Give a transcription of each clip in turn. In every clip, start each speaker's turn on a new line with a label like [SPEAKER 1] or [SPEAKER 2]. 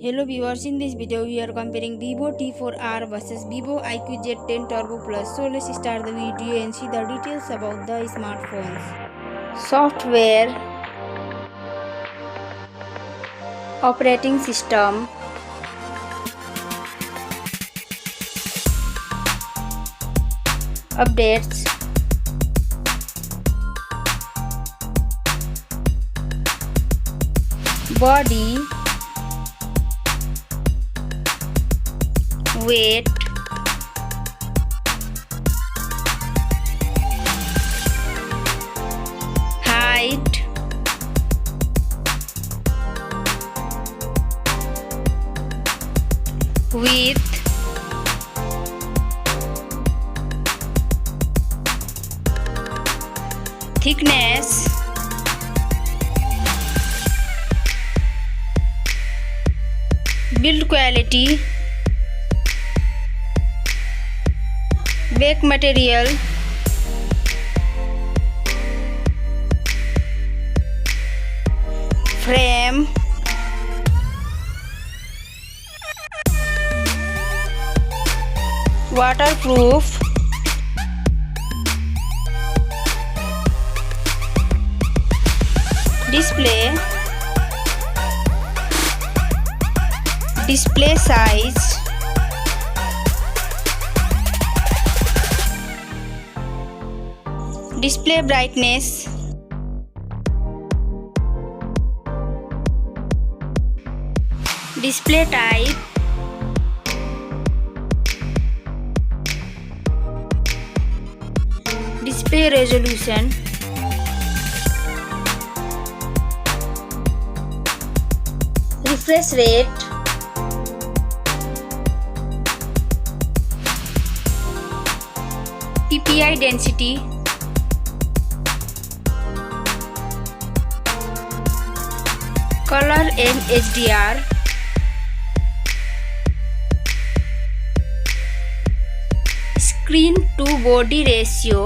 [SPEAKER 1] Hello viewers, in this video we are comparing Vivo T4R versus Vivo iQOO Z10 Turbo Plus. So let's start the video and see the details about the smartphones. Software, operating system, updates, body, weight, height, width, thickness, build quality, back material, frame, waterproof, display size, display brightness, display type, display resolution, refresh rate, PPI density, color and HDR, screen to body ratio,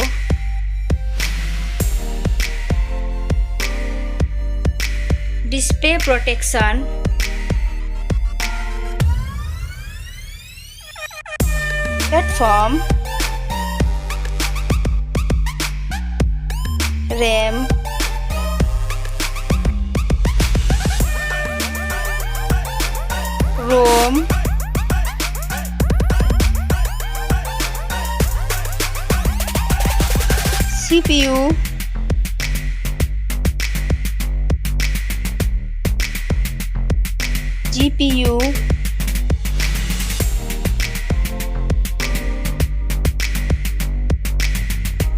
[SPEAKER 1] display protection, platform, RAM, ROM, CPU, GPU,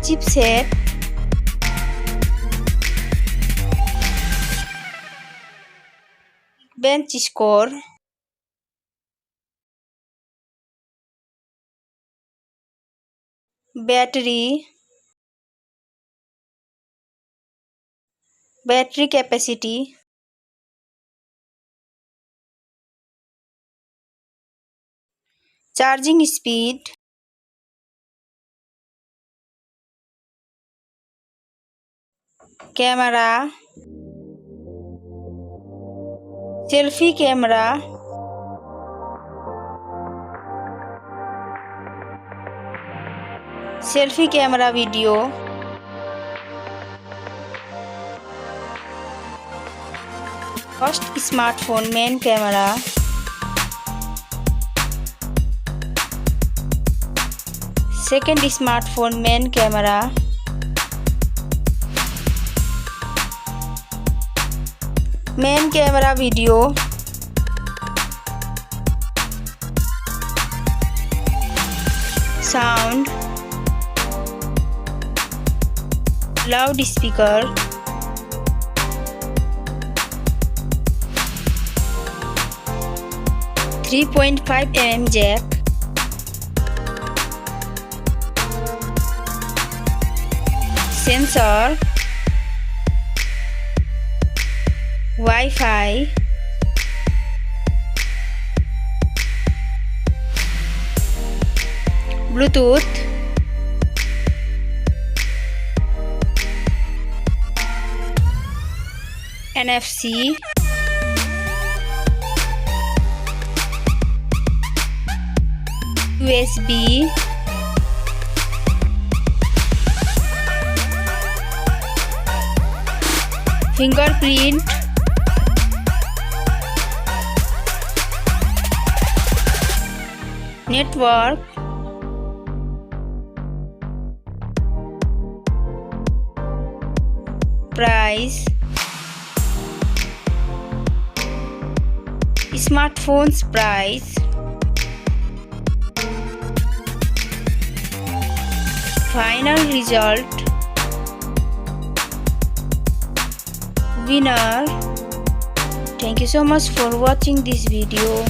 [SPEAKER 1] chipset, Geekbench Score, battery capacity, charging speed, camera, selfie camera, video, first smartphone main camera, second smartphone main camera, main camera video, sound, loudspeaker, .5mm jack, sensor, Wi-Fi, Bluetooth, NFC, USB, fingerprint, network, price, smartphone's price, final result, winner. Thank you so much for watching this video.